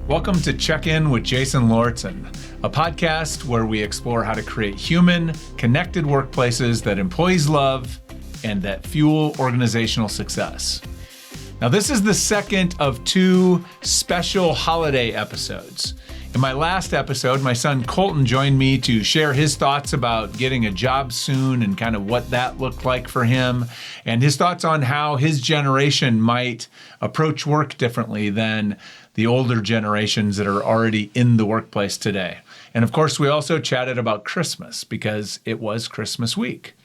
Welcome to Check In with Jason Lauritsen, a podcast where we explore how to create human, connected workplaces that employees love and that fuel organizational success. Now, this is the second of two special holiday episodes. In my last episode, my son Colton joined me to share his thoughts about getting a job soon and kind of what that looked like for him, and his thoughts on how his generation might approach work differently than the older generations that are already in the workplace today. And of course, we also chatted about Christmas because it was Christmas week.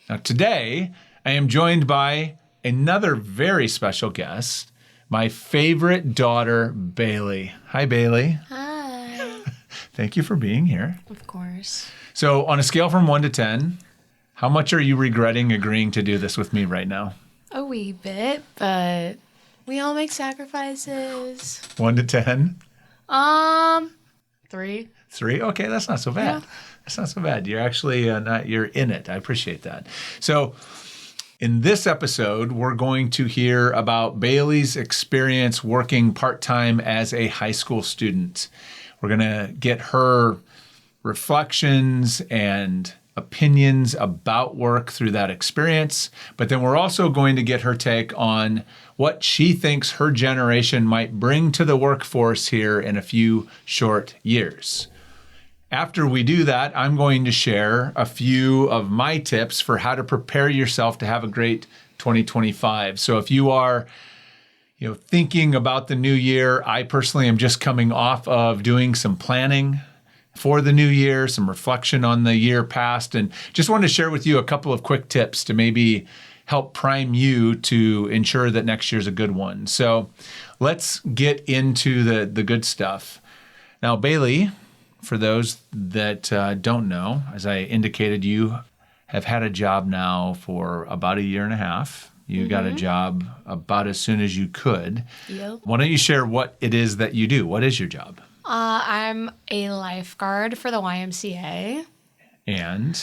Now, today, I am joined by another very special guest, my favorite daughter, Bailey. Hi, Bailey. Hi. Thank you for being here. Of course. So on a scale from 1 to 10, how much are you regretting agreeing to do this with me right now? A wee bit, but we all make sacrifices. 1 to 10? 3. 3? Okay, that's not so bad. Yeah. That's not so bad. You're actually you're in it. I appreciate that. So in this episode, we're going to hear about Bailey's experience working part-time as a high school student. We're going to get her reflections and opinions about work through that experience, but then we're also going to get her take on what she thinks her generation might bring to the workforce here in a few short years. After we do that, I'm going to share a few of my tips for how to prepare yourself to have a great 2025. So if you are thinking about the new year, I personally am just coming off of doing some planning for the new year, some reflection on the year past, and just wanted to share with you a couple of quick tips to maybe help prime you to ensure that next year's a good one. So let's get into the good stuff. Now, Bailey, for those that don't know, as I indicated, you have had a job now for about a year and a half. You got a job about as soon as you could. Yep. Why don't you share what it is that you do? What is your job? I'm a lifeguard for the YMCA. And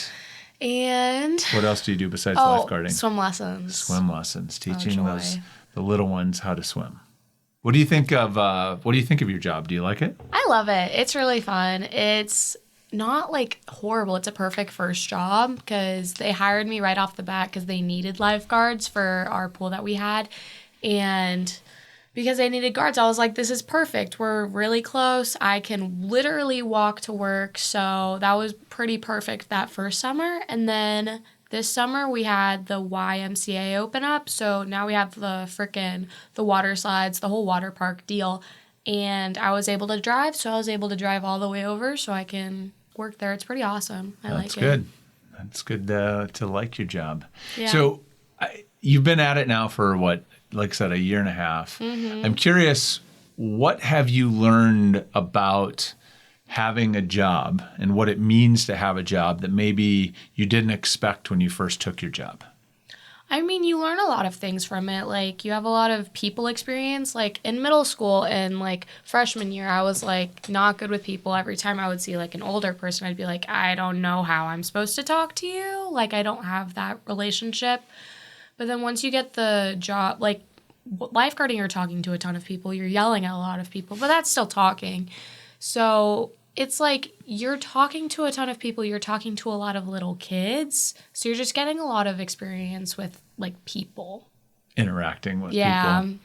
what else do you do besides lifeguarding? Swim lessons. Swim lessons, teaching the little ones how to swim. What do you think of your job? Do you like it? I love it. It's really fun. It's not like horrible. It's a perfect first job because they hired me right off the bat because they needed lifeguards for our pool that we had. And because they needed guards, I was like, this is perfect. We're really close. I can literally walk to work. So that was pretty perfect that first summer. And then this summer we had the YMCA open up. So now we have the water slides, the whole water park deal. And I was able to drive. So I was able to drive all the way over so I can work there. It's pretty awesome. I like it. That's good to like your job. Yeah. So you've been at it now for what, like I said, a year and a half. Mm-hmm. I'm curious, what have you learned about having a job and what it means to have a job that maybe you didn't expect when you first took your job? I mean, you learn a lot of things from it. Like, you have a lot of people experience. Like, in middle school and, like, freshman year, I was, like, not good with people. Every time I would see, like, an older person, I'd be like, I don't know how I'm supposed to talk to you. Like, I don't have that relationship. But then once you get the job, like, lifeguarding, you're talking to a ton of people. You're yelling at a lot of people, but that's still talking. So it's like you're talking to a ton of people. You're talking to a lot of little kids. So you're just getting a lot of experience with, like, people. Interacting with people.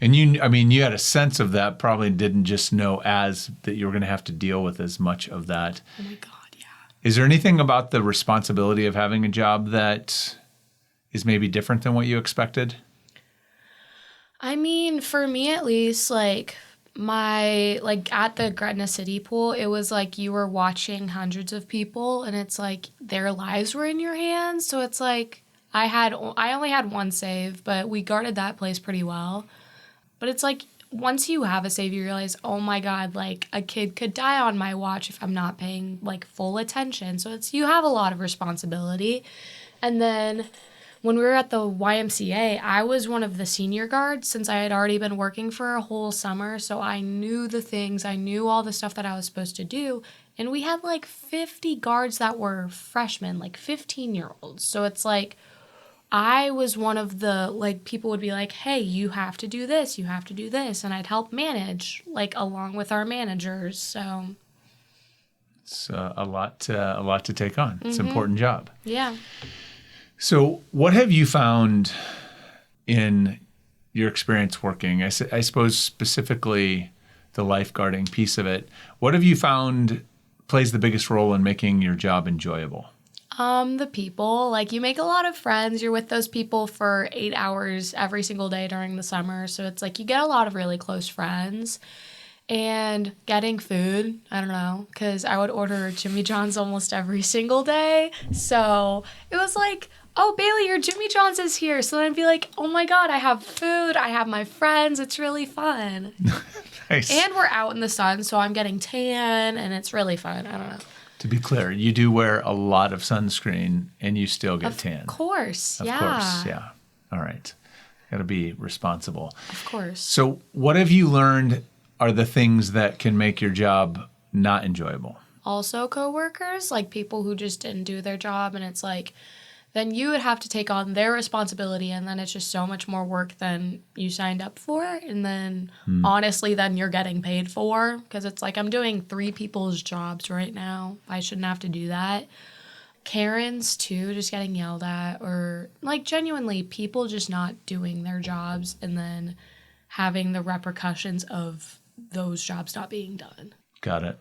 And you had a sense of that, probably didn't just know as that you were going to have to deal with as much of that. Oh, my God, yeah. Is there anything about the responsibility of having a job that is maybe different than what you expected? I mean, for me at least, like, at the Gretna City pool, it was like you were watching hundreds of people and it's like their lives were in your hands. So it's like I only had one save, but we guarded that place pretty well. But it's like once you have a save, you realize, oh my God, like a kid could die on my watch if I'm not paying like full attention. So you have a lot of responsibility. And then when we were at the YMCA, I was one of the senior guards since I had already been working for a whole summer. So I knew the things, I knew all the stuff that I was supposed to do. And we had like 50 guards that were freshmen, like 15-year-olds. So it's like I was one of the, like, people would be like, hey, you have to do this, you have to do this. And I'd help manage, like, along with our managers. So it's a lot to take on. It's an important job. yeah. So what have you found in your experience working? I suppose specifically the lifeguarding piece of it. What have you found plays the biggest role in making your job enjoyable? The people, like, you make a lot of friends. You're with those people for 8 hours every single day during the summer. So it's like you get a lot of really close friends. And getting food, I don't know, because I would order Jimmy John's almost every single day. So it was like, oh, Bailey, your Jimmy John's is here. So then I'd be like, oh my God, I have food. I have my friends. It's really fun. Nice. And we're out in the sun, so I'm getting tan, and it's really fun. I don't know. To be clear, you do wear a lot of sunscreen and you still get tan. Of course, Of course, yeah. All right. Got to be responsible. Of course. So what have you learned are the things that can make your job not enjoyable? Also coworkers, like people who just didn't do their job, and it's like, then you would have to take on their responsibility, and then it's just so much more work than you signed up for. And then honestly, then you're getting paid for, because it's like I'm doing 3 people's jobs right now. I shouldn't have to do that. Karens too, just getting yelled at, or like genuinely people just not doing their jobs and then having the repercussions of those jobs not being done. Got it.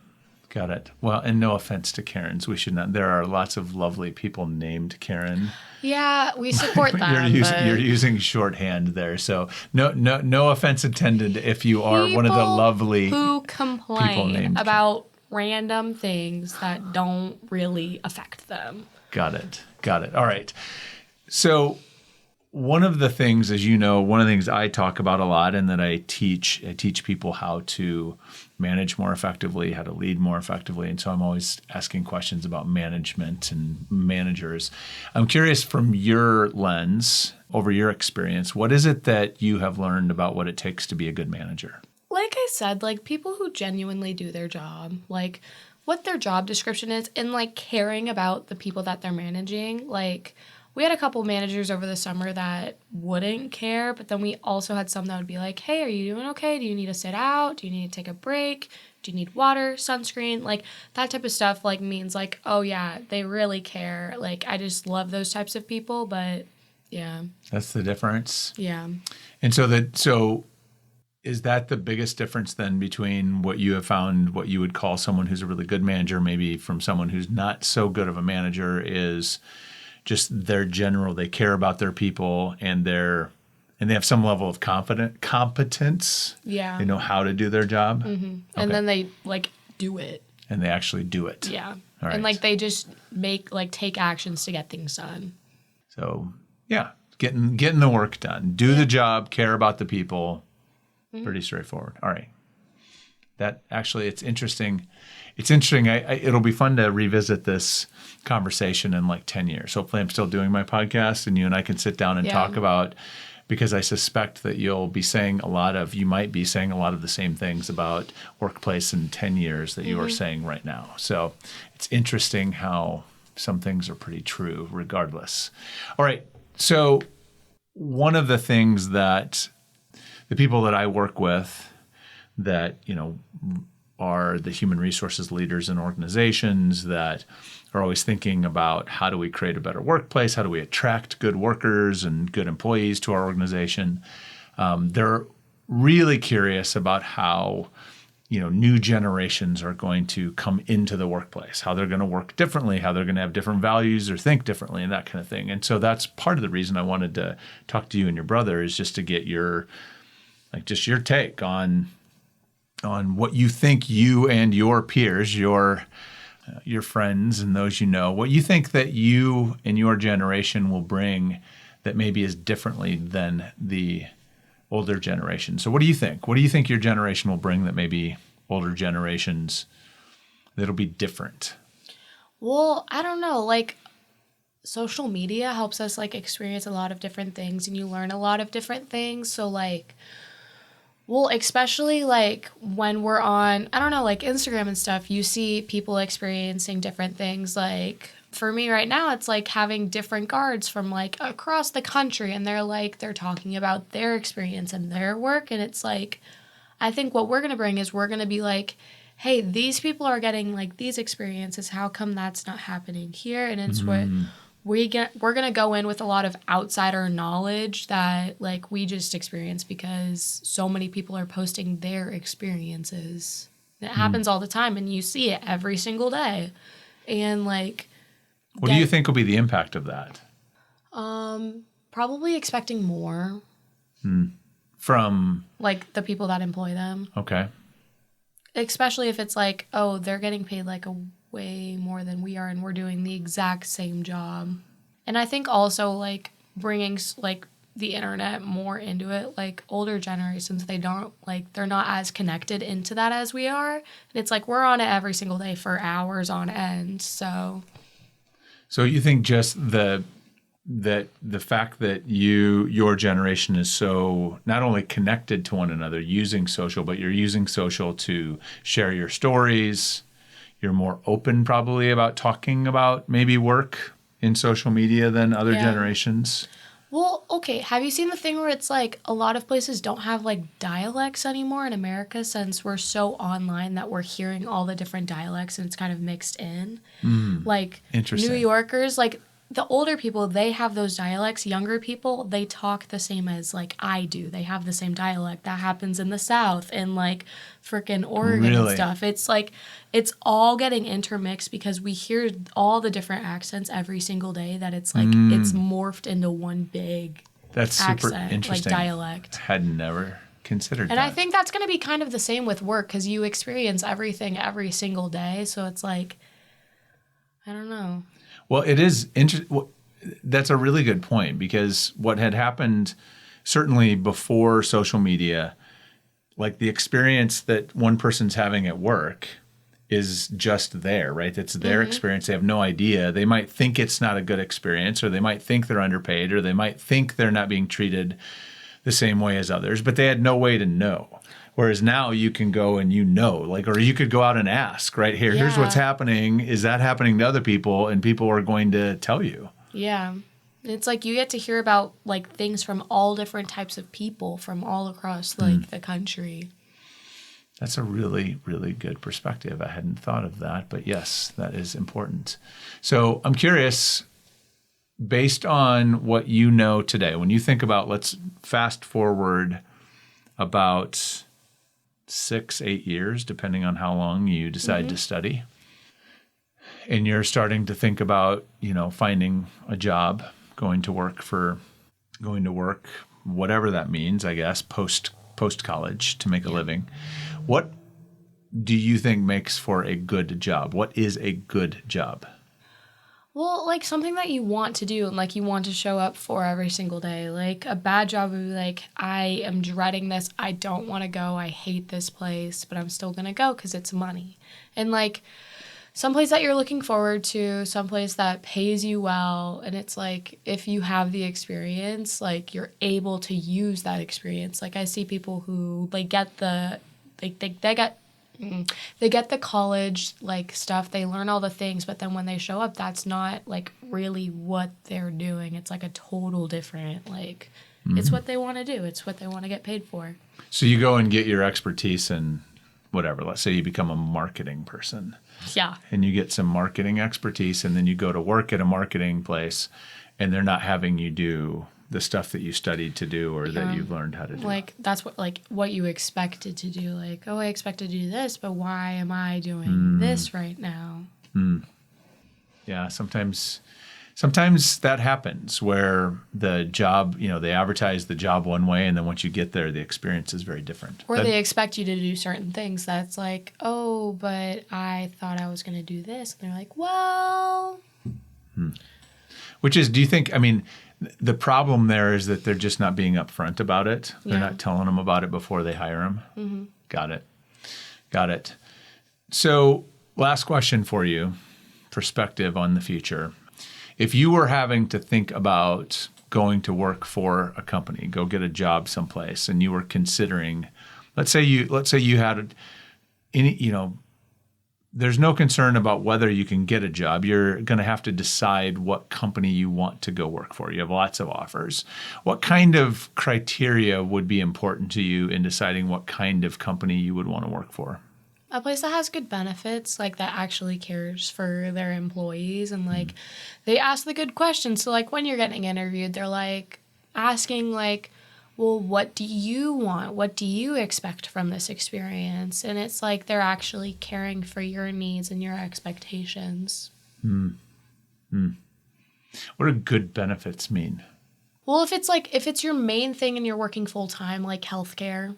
Well, and no offense to Karens. We should not. There are lots of lovely people named Karen. Yeah, we support them. You're using shorthand there, so no offense intended if you are one of the lovely who people complain named about random things that don't really affect them. Got it. All right. So one of the things, as you know, one of the things I talk about a lot and that I teach people how to manage more effectively, how to lead more effectively. And so I'm always asking questions about management and managers. I'm curious, from your lens, over your experience, what is it that you have learned about what it takes to be a good manager? Like I said, like people who genuinely do their job, like what their job description is, and like caring about the people that they're managing. Like, we had a couple managers over the summer that wouldn't care, but then we also had some that would be like, hey, are you doing okay? Do you need to sit out? Do you need to take a break? Do you need water, sunscreen? Like, that type of stuff, like, means, like, oh, yeah, they really care. Like, I just love those types of people, but, yeah. That's the difference? Yeah. And so is that the biggest difference then between what you have found, what you would call someone who's a really good manager, maybe from someone who's not so good of a manager, is just they care about their people and they have some level of competence. Yeah. They know how to do their job. Mm-hmm. Okay. And then they, like, do it. And they actually do it. Yeah. All right. And, like, they just take actions to get things done. So, yeah, getting the work done. Do the job, care about the people. Mm-hmm. Pretty straightforward. All right. That actually, it's interesting. It's interesting. It'll be fun to revisit this conversation in like 10 years. Hopefully I'm still doing my podcast and you and I can sit down and talk about, because I suspect that you might be saying a lot of the same things about workplace in 10 years that you are saying right now. So it's interesting how some things are pretty true regardless. All right. So one of the things that the people that I work with that, are the human resources leaders in organizations that are always thinking about how do we create a better workplace, how do we attract good workers and good employees to our organization. They're really curious about how new generations are going to come into the workplace, how they're going to work differently, how they're going to have different values or think differently and that kind of thing. And so that's part of the reason I wanted to talk to you and your brother, is just to get your take on what you think you and your peers, your friends and those what you think that you and your generation will bring that maybe is differently than the older generation. So what do you think? What do you think your generation will bring that maybe older generations, that'll be different? Well, I don't know. Like, social media helps us, like, experience a lot of different things, and you learn a lot of different things. So, like, well, especially, like, when we're on, I don't know, like, Instagram and stuff, you see people experiencing different things. Like, for me right now, it's like having different guards from like across the country, and they're talking about their experience and their work. And it's like, I think what we're going to bring is we're going to be like, hey, these people are getting like these experiences. How come that's not happening here? And it's what we're going to go in with a lot of outsider knowledge that like we just experienced because so many people are posting their experiences. It happens all the time, and you see it every single day. And like, what do you think will be the impact of that? Probably expecting more From like the people that employ them. Okay. Especially if it's like, oh, they're getting paid like a way more than we are, and we're doing the exact same job. And I think also like bringing like the internet more into it, like older generations, they're not as connected into that as we are. And it's like we're on it every single day for hours on end. So you think just the fact that your generation is so not only connected to one another using social, but you're using social to share your stories. You're more open probably about talking about maybe work in social media than other generations. Well, okay, have you seen the thing where it's like a lot of places don't have like dialects anymore in America since we're so online that we're hearing all the different dialects and it's kind of mixed in? Like Interesting. New Yorkers, like the older people, they have those dialects. Younger people, they talk the same as like I do. They have the same dialect. That happens in the South and like freaking Oregon and stuff. It's like it's all getting intermixed because we hear all the different accents every single day that it's like it's morphed into one big That's accent, super interesting. like dialect. Had never considered that. And I think that's going to be kind of the same with work because you experience everything every single day. So it's like, I don't know. Well, it is interesting. That's a really good point because what had happened certainly before social media, like the experience that one person's having at work is just there, right? It's their experience. They have no idea. They might think it's not a good experience, or they might think they're underpaid, or they might think they're not being treated the same way as others, but they had no way to know. Whereas now you can go and like, or you could go out and ask, right? Here's what's happening. Is that happening to other people? And people are going to tell you. Yeah. It's like you get to hear about like things from all different types of people from all across like the country. That's a really, really good perspective. I hadn't thought of that, but yes, that is important. So I'm curious, based on what you know today, when you think about, let's fast forward about 6-8 years, depending on how long you decide to study. And you're starting to think about, finding a job, going to work, whatever that means, I guess, post college to make a living. What do you think makes for a good job? What is a good job? Well, like something that you want to do and like you want to show up for every single day. Like a bad job would be like, I am dreading this. I don't want to go. I hate this place, but I'm still going to go because it's money. And like someplace that you're looking forward to, someplace that pays you well. And it's like, if you have the experience, like you're able to use that experience. Like I see people who like get the, they get the college like stuff, they learn all the things, but then when they show up, that's not like really what they're doing. It's like a total different, like it's what they want to do. It's what they want to get paid for. So you go and get your expertise in whatever. Let's say you become a marketing person. Yeah. And you get some marketing expertise, and then you go to work at a marketing place and they're not having you do the stuff that you studied to do or that you've learned how to do. Like that's what you expected to do. Like, oh, I expected to do this, but why am I doing this right now? Yeah, sometimes that happens where the job, they advertise the job one way, and then once you get there, the experience is very different. Or they expect you to do certain things that's like, oh, but I thought I was going to do this. And they're like, well. Which is, do you think, the problem there is that they're just not being upfront about it. They're not telling them about it before they hire them. Got it. So last question for you, perspective on the future. If you were having to think about going to work for a company, go get a job someplace, and you were considering, let's say you had any, there's no concern about whether you can get a job. You're going to have to decide what company you want to go work for. You have lots of offers. What kind of criteria would be important to you in deciding what kind of company you would want to work for? A place that has good benefits, like that actually cares for their employees and like they ask the good questions. So like when you're getting interviewed, they're like asking like, well, what do you want? What do you expect from this experience? And it's like they're actually caring for your needs and your expectations. What do good benefits mean? Well, if it's your main thing and you're working full time, like healthcare.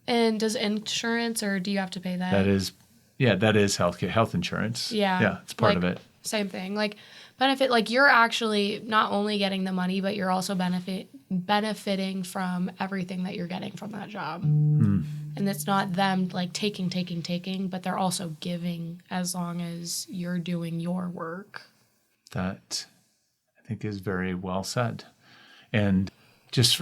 And does insurance, or do you have to pay that? That is healthcare, health insurance. Yeah, it's part of it. Same thing. Like benefit, like you're actually not only getting the money, but you're also benefiting from everything that you're getting from that job. And it's not them like taking, but they're also giving as long as you're doing your work. That I think is very well said. And just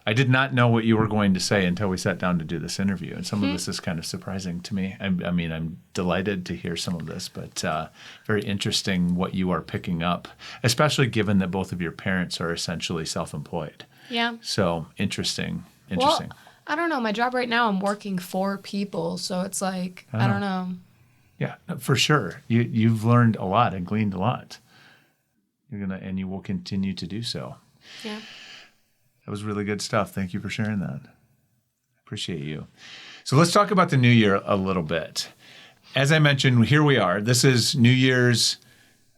I did not know what you were going to say until we sat down to do this interview. And some of this is kind of surprising to me. I mean, I'm delighted to hear some of this, but very interesting what you are picking up, especially given that both of your parents are essentially self-employed. Yeah. So interesting. Well, I don't know. My job right now, I'm working for people. So it's like, I don't know. Yeah, for sure. You've learned a lot and gleaned a lot. And you will continue to do so. Yeah. That was really good stuff. Thank you for sharing that. I appreciate you. So let's talk about the new year a little bit. As I mentioned, here we are. This is New Year's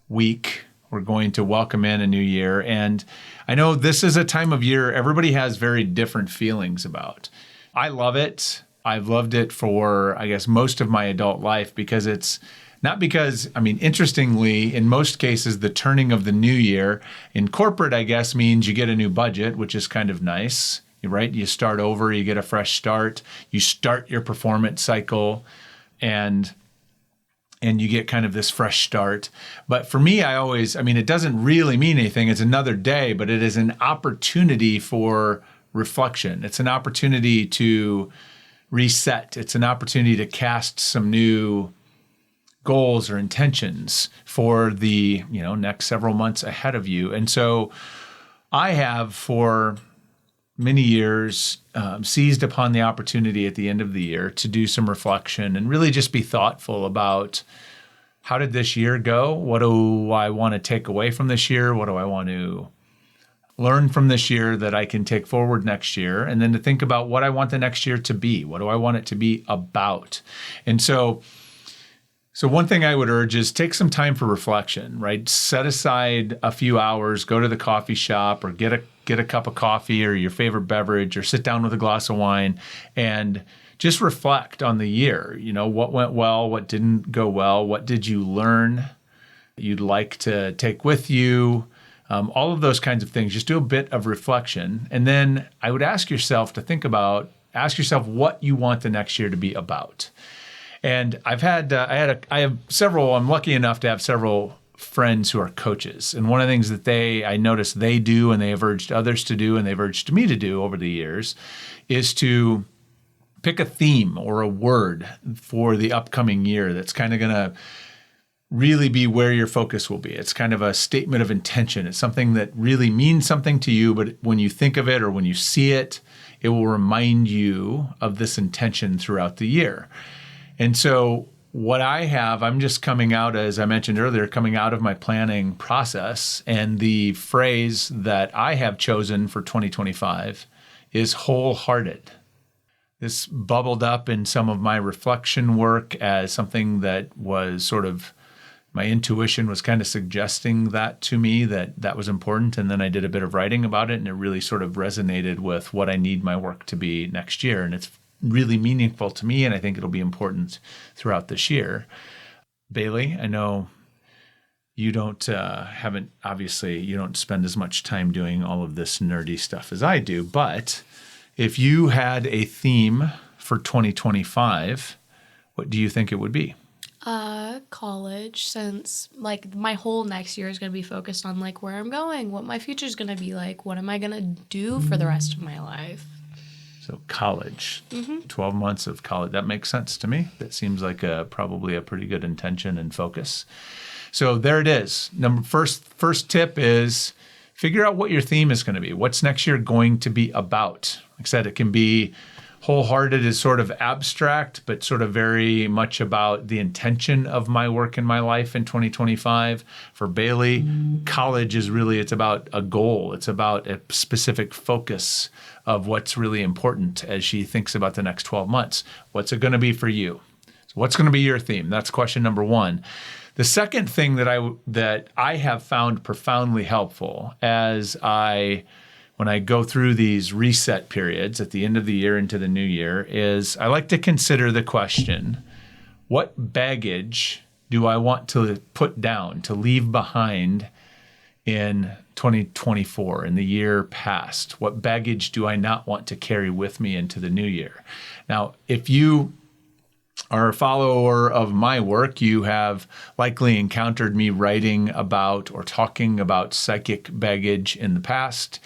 week. We're going to welcome in a new year. And I know this is a time of year everybody has very different feelings about. I love it. I've loved it for, I guess, most of my adult life because it's not because, interestingly, in most cases, the turning of the new year in corporate, I guess, means you get a new budget, which is kind of nice, right? You start over, you get a fresh start, you start your performance cycle, and you get kind of this fresh start. But for me, it doesn't really mean anything. It's another day, but it is an opportunity for reflection. It's an opportunity to reset. It's an opportunity to cast some new goals or intentions for the next several months ahead of you. And so I have for many years seized upon the opportunity at the end of the year to do some reflection and really just be thoughtful about how did this year go? What do I want to take away from this year? What do I want to learn from this year that I can take forward next year? And then to think about what I want the next year to be. What do I want it to be about? And so one thing I would urge is take some time for reflection, right? Set aside a few hours, go to the coffee shop or get a cup of coffee or your favorite beverage or sit down with a glass of wine and just reflect on the year. What went well, what didn't go well, what did you learn you'd like to take with you, all of those kinds of things. Just do a bit of reflection. And then I would ask yourself what you want the next year to be about. And I have several, I'm lucky enough to have several friends who are coaches. And one of the things that I noticed they do and they have urged others to do and they've urged me to do over the years is to pick a theme or a word for the upcoming year that's kind of going to really be where your focus will be. It's kind of a statement of intention. It's something that really means something to you, but when you think of it or when you see it, it will remind you of this intention throughout the year. And so what I'm just coming out, as I mentioned earlier, coming out of my planning process. And the phrase that I have chosen for 2025 is wholehearted. This bubbled up in some of my reflection work as something that was sort of, my intuition was kind of suggesting that to me, that was important. And then I did a bit of writing about it and it really sort of resonated with what I need my work to be next year. And it's really meaningful to me, and I think it'll be important throughout this year. Bailey, I know you don't you don't spend as much time doing all of this nerdy stuff as I do, but if you had a theme for 2025, what do you think it would be? College, since like my whole next year is going to be focused on like where I'm going, what my future is going to be like, what am I going to do for the rest of my life. So college, 12 months of college. That makes sense to me. That seems like probably a pretty good intention and focus. So there it is. First tip is figure out what your theme is going to be. What's next year going to be about? Like I said, it can be wholehearted is sort of abstract, but sort of very much about the intention of my work in my life in 2025. For Bailey, college is really, it's about a goal. It's about a specific focus of what's really important as she thinks about the next 12 months. What's it going to be for you? So what's going to be your theme? That's question number one. The second thing that I have found profoundly helpful when I go through these reset periods at the end of the year into the new year is I like to consider the question, what baggage do I want to put down, to leave behind in 2024, in the year past? What baggage do I not want to carry with me into the new year? Now, if you are a follower of my work, you have likely encountered me writing about or talking about psychic baggage in the past.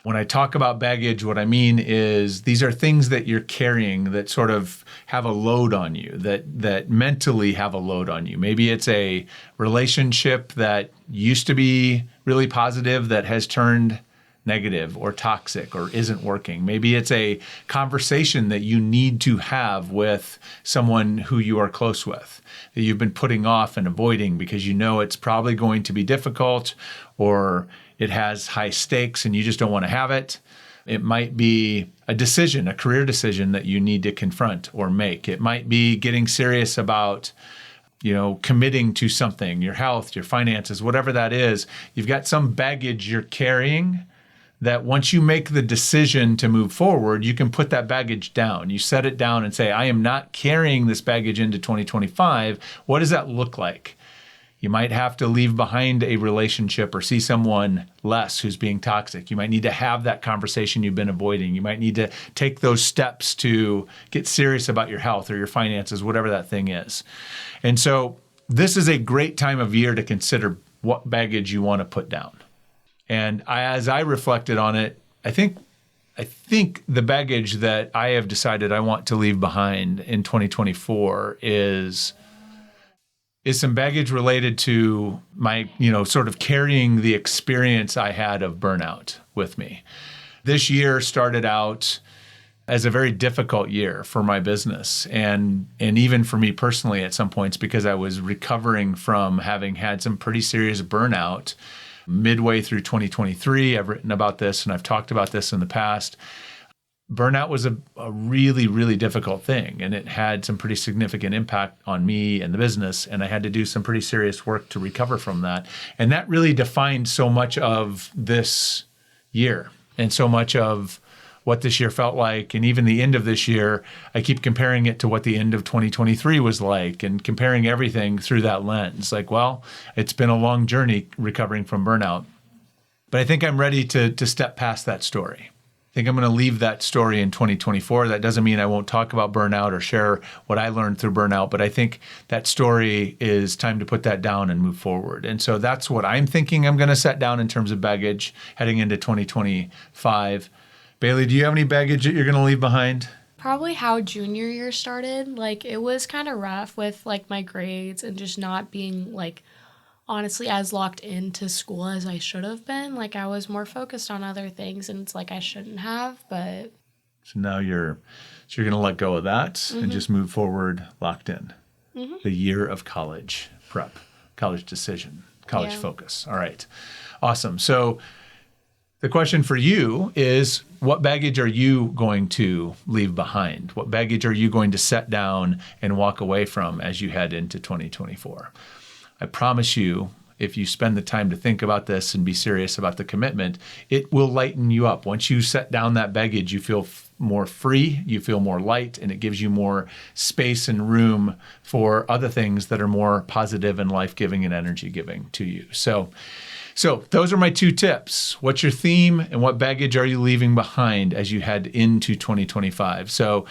When I talk about baggage, what I mean is these are things that you're carrying that sort of have a load on you, that mentally have a load on you. Maybe it's a relationship that used to be really positive that has turned negative or toxic or isn't working. Maybe it's a conversation that you need to have with someone who you are close with, that you've been putting off and avoiding because you know it's probably going to be difficult, or it has high stakes and you just don't want to have it. It might be a decision, a career decision that you need to confront or make. It might be getting serious about, committing to something, your health, your finances, whatever that is. You've got some baggage you're carrying that once you make the decision to move forward, you can put that baggage down. You set it down and say, I am not carrying this baggage into 2025. What does that look like? You might have to leave behind a relationship or see someone less who's being toxic. You might need to have that conversation you've been avoiding. You might need to take those steps to get serious about your health or your finances, whatever that thing is. And so this is a great time of year to consider what baggage you want to put down. And as I reflected on it, I think the baggage that I have decided I want to leave behind in 2024 is some baggage related to my, sort of carrying the experience I had of burnout with me. This year started out as a very difficult year for my business and even for me personally at some points, because I was recovering from having had some pretty serious burnout midway through 2023. I've written about this and I've talked about this in the past. Burnout was a really, really difficult thing, and it had some pretty significant impact on me and the business, and I had to do some pretty serious work to recover from that. And that really defined so much of this year and so much of what this year felt like. And even the end of this year, I keep comparing it to what the end of 2023 was like and comparing everything through that lens. Like, well, it's been a long journey recovering from burnout, but I think I'm ready to step past that story. I think I'm going to leave that story in 2024. That doesn't mean I won't talk about burnout or share what I learned through burnout, but I think that story is time to put that down and move forward. And so that's what I'm thinking I'm going to set down in terms of baggage heading into 2025. Bailey, do you have any baggage that you're going to leave behind? Probably how junior year started. Like, it was kind of rough with, my grades and just not being, honestly, as locked into school as I should have been. I was more focused on other things, and it's I shouldn't have, but... So now you're going to let go of that and just move forward locked in. Mm-hmm. The year of college prep, college decision, college focus. All right. Awesome. So the question for you is, what baggage are you going to leave behind? What baggage are you going to set down and walk away from as you head into 2024? I promise you, if you spend the time to think about this and be serious about the commitment, it will lighten you up. Once you set down that baggage, you feel more free, you feel more light, and it gives you more space and room for other things that are more positive and life-giving and energy-giving to you. So those are my two tips. What's your theme and what baggage are you leaving behind as you head into 2025? So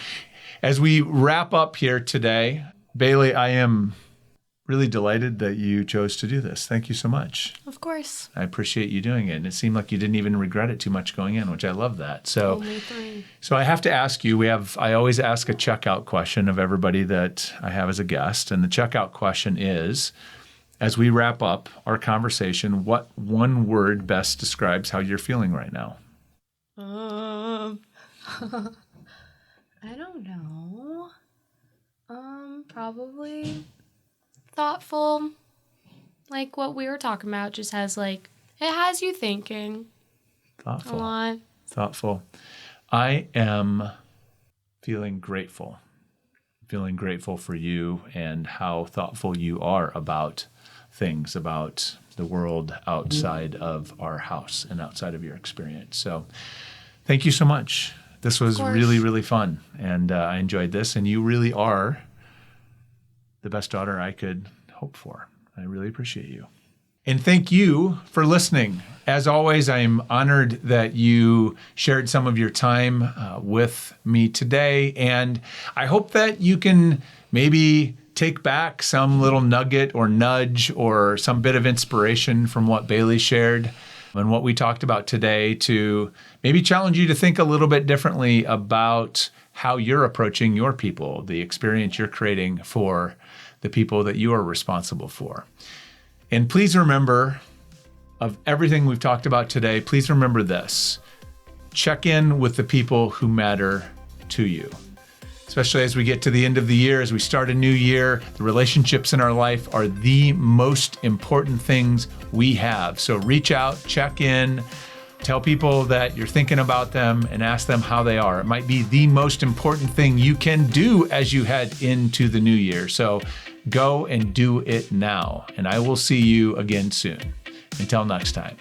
as we wrap up here today, Bailey, I am really delighted that you chose to do this. Thank you so much. Of course. course. I appreciate you doing it. And it seemed like you didn't even regret it too much going in, which I love that. So, Only 3. so I have to ask you, I always ask a checkout question of everybody that I have as a guest. And the checkout question is, as we wrap up our conversation, what one word best describes how you're feeling right now? I don't know. Probably thoughtful. Like what we were talking about, just has like, it has you thinking. Thoughtful. A lot. Thoughtful. I am feeling grateful. Feeling grateful for you and how thoughtful you are about things, about the world outside of our house and outside of your experience. So thank you so much. This was really, really fun. And I enjoyed this. And you really are the best daughter I could hope for. I really appreciate you. And thank you for listening. As always, I am honored that you shared some of your time with me today. And I hope that you can maybe take back some little nugget or nudge or some bit of inspiration from what Bailey shared and what we talked about today to maybe challenge you to think a little bit differently about how you're approaching your people, the experience you're creating for the people that you are responsible for. And please remember, of everything we've talked about today, please remember this. Check in with the people who matter to you. Especially as we get to the end of the year, as we start a new year, the relationships in our life are the most important things we have. So reach out, check in, tell people that you're thinking about them and ask them how they are. It might be the most important thing you can do as you head into the new year. So go and do it now. And I will see you again soon. Until next time.